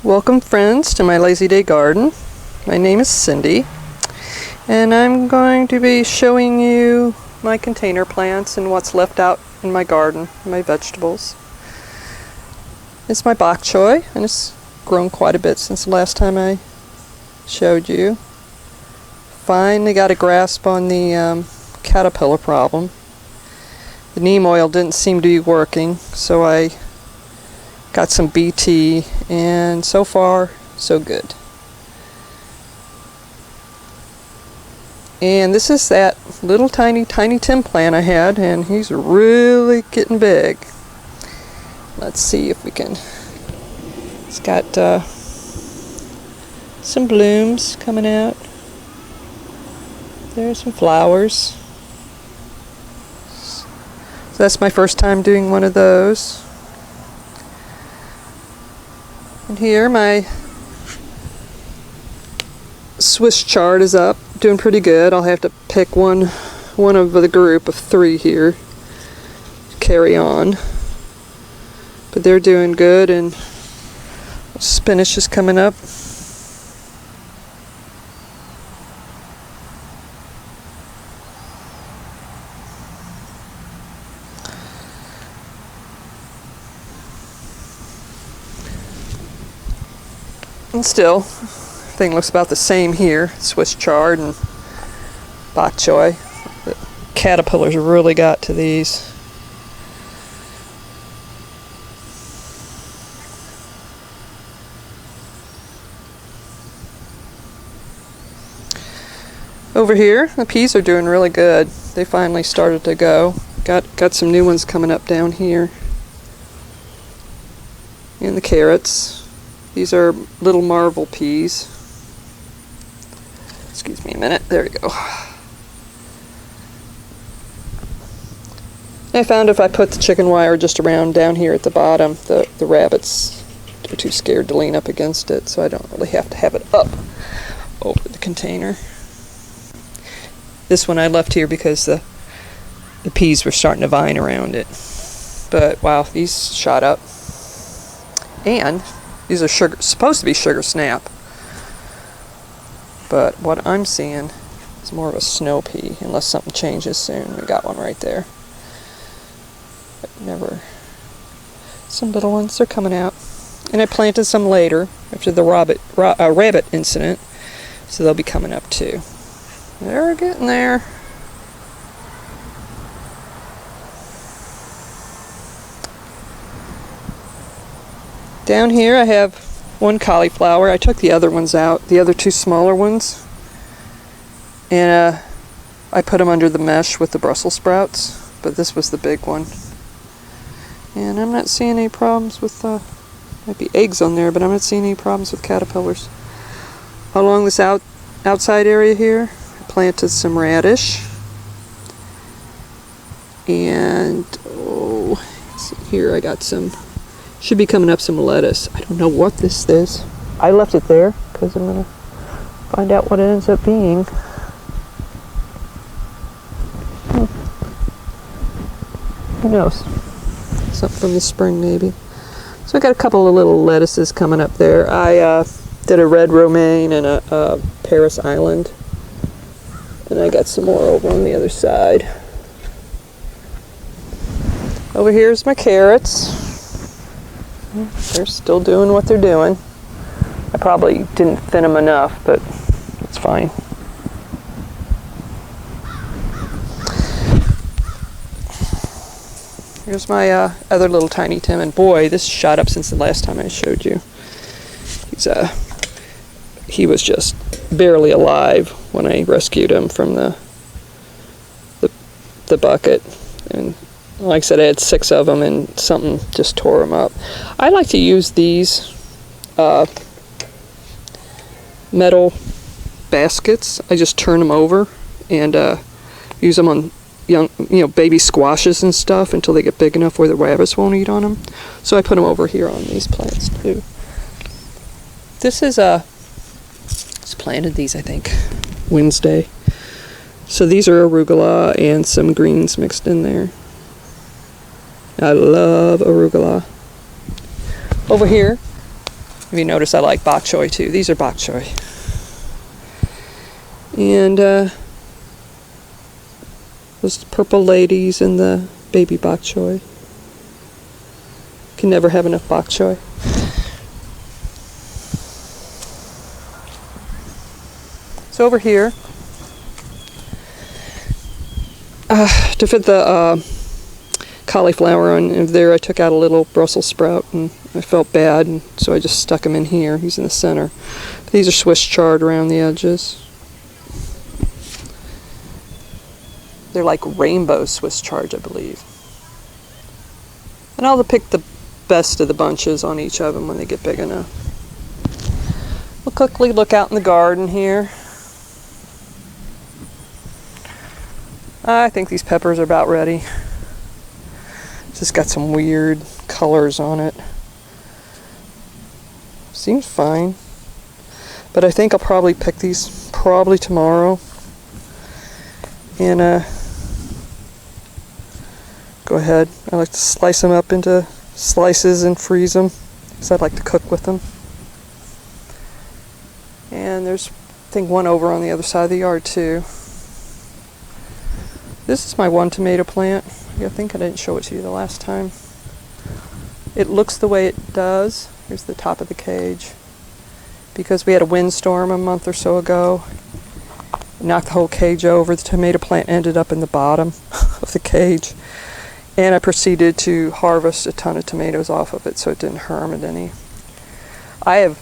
Welcome friends to my Lazy Day Garden. My name is Cindy and I'm going to be showing you my container plants and what's left out in my garden, my vegetables. It's my bok choy and it's grown quite a bit since the last time I showed you. Finally got a grasp on the caterpillar problem. The neem oil didn't seem to be working, so I got some BT, and so far so good. And this is that little tiny Tim plant I had, and he's really getting big. Let's see if we can. It's got some blooms coming out. There's some flowers. So that's my first time doing one of those. And here my Swiss chard is up, doing pretty good. I'll have to pick one of the group of 3 here to carry on. But they're doing good, and spinach is coming up. And still, thing looks about the same here. Swiss chard and bok choy. The caterpillars really got to these. Over here, the peas are doing really good. They finally started to go. Got some new ones coming up down here. And the carrots. These are little marvel peas. Excuse me a minute. There we go. I found if I put the chicken wire just around down here at the bottom, the rabbits are too scared to lean up against it, so I don't really have to have it up over the container. This one I left here because the peas were starting to vine around it. But wow, these shot up. And these are supposed to be sugar snap, but what I'm seeing is more of a snow pea, unless something changes soon. We got one right there. But never. Some little ones are coming out, and I planted some later after the rabbit incident, so they'll be coming up too. They're getting there. Down here I have one cauliflower. I took the other ones out, the other 2 smaller ones, and I put them under the mesh with the Brussels sprouts, but this was the big one. And I'm not seeing any problems with, might be eggs on there, but I'm not seeing any problems with caterpillars. Along this outside area here, I planted some radish, and here I got some. Should be coming up some lettuce. I don't know what this is. I left it there because I'm going to find out what it ends up being. Who knows? Something from the spring maybe. So I got a couple of little lettuces coming up there. I did a red romaine and a Paris Island. And I got some more over on the other side. Over here's my carrots. They're still doing what they're doing. I probably didn't thin them enough, but it's fine. Here's my other little tiny Tim, and boy, this shot up since the last time I showed you. He was just barely alive when I rescued him from the bucket, and like I said, I had 6 of them, and something just tore them up. I like to use these metal baskets. I just turn them over and use them on young, baby squashes and stuff until they get big enough where the rabbits won't eat on them. So I put them over here on these plants too. This is just planted these, I think, Wednesday. So these are arugula and some greens mixed in there. I love arugula. Over here, If you notice, I like bok choy too. These are bok choy. And those purple ladies and the baby bok choy. Can never have enough bok choy. So over here, to fit the cauliflower on there, I took out a little Brussels sprout and I felt bad, and so I just stuck him in here. He's in the center. But these are Swiss chard around the edges. They're like rainbow Swiss chard, I believe. And I'll pick the best of the bunches on each of them when they get big enough. We'll quickly look out in the garden here. I think these peppers are about ready. Just got some weird colors on it. Seems fine. But I think I'll probably pick these probably tomorrow. And go ahead. I like to slice them up into slices and freeze them because I like to cook with them. And there's, I think, one over on the other side of the yard too. This is my one tomato plant. I think I didn't show it to you the last time. It looks the way it does. Here's the top of the cage. Because we had a windstorm a month or so ago. It knocked the whole cage over. The tomato plant ended up in the bottom of the cage. And I proceeded to harvest a ton of tomatoes off of it so it didn't harm it any. I have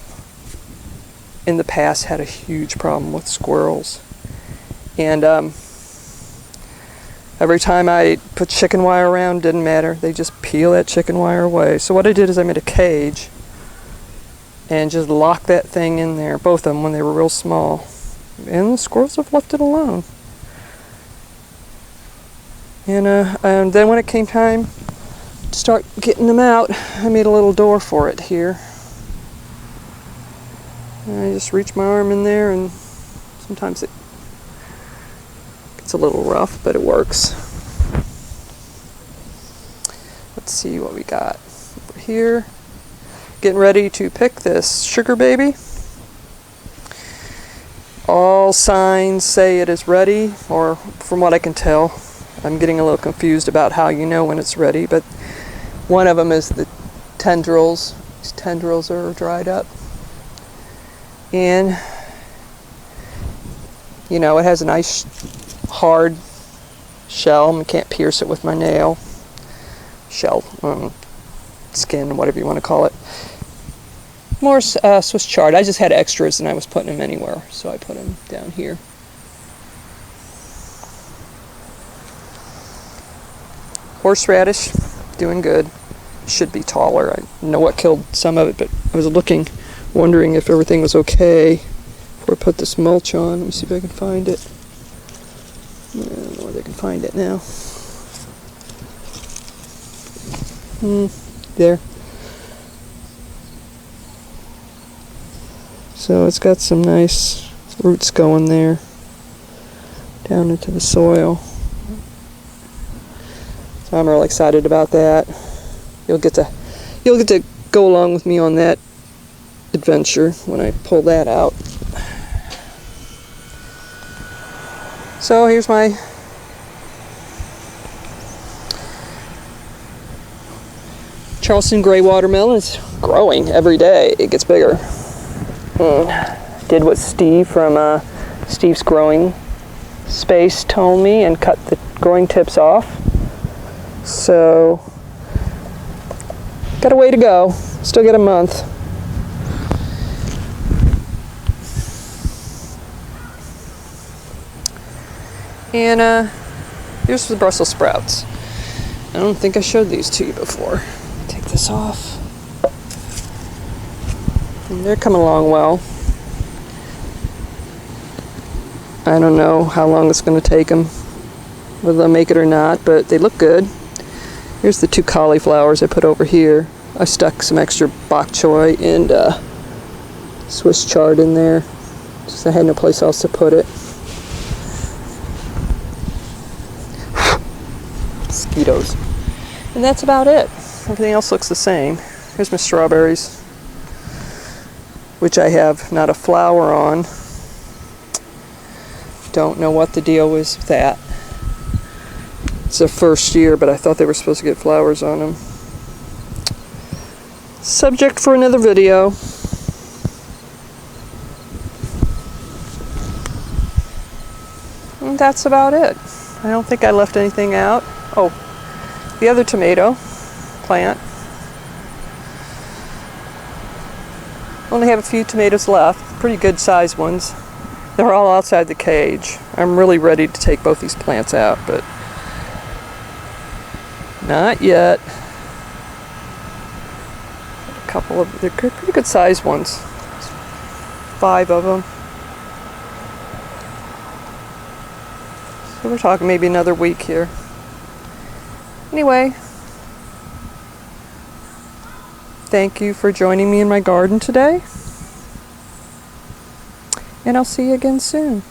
in the past had a huge problem with squirrels. And every time I put chicken wire around, didn't matter. They just peel that chicken wire away. So what I did is I made a cage and just locked that thing in there, both of them when they were real small. And the squirrels have left it alone. And then when it came time to start getting them out, I made a little door for it here. And I just reach my arm in there, and sometimes it gets a little rough, but it works. Let's see what we got over here. Getting ready to pick this sugar baby. All signs say it is ready, or from what I can tell. I'm getting a little confused about how you know when it's ready, but one of them is the tendrils. These tendrils are dried up. And, you know, it has a nice hard shell. I can't pierce it with my nail. Shell, skin, whatever you want to call it. More Swiss chard. I just had extras and I was putting them anywhere, so I put them down here. Horseradish, doing good. Should be taller. I know what killed some of it, but I was looking, wondering if everything was okay before I put this mulch on. Let me see if I can find it. I don't know whether I can find it now. There. So it's got some nice roots going there down into the soil. So I'm really excited about that. You'll get to go along with me on that adventure when I pull that out. So here's my Charleston gray watermelon. It's growing every day. It gets bigger. Did what Steve from Steve's Growing Space told me and cut the growing tips off. So, got a way to go. Still got a month. And here's the Brussels sprouts. I don't think I showed these to you before. Take this off. And they're coming along well. I don't know how long it's going to take them, whether they'll make it or not, but they look good. Here's the 2 cauliflowers I put over here. I stuck some extra bok choy and Swiss chard in there, just I had no place else to put it. Mosquitoes. And that's about it. Everything else looks the same. Here's my strawberries. which I have not a flower on. Don't know what the deal was with that. It's the first year, but I thought they were supposed to get flowers on them. Subject for another video. And that's about it. I don't think I left anything out. Oh, the other tomato plant. Only have a few tomatoes left, pretty good sized ones. They're all outside the cage. I'm really ready to take both these plants out, but not yet. A couple of, they're pretty good sized ones. 5 of them. So we're talking maybe another week here. Anyway, thank you for joining me in my garden today. And I'll see you again soon.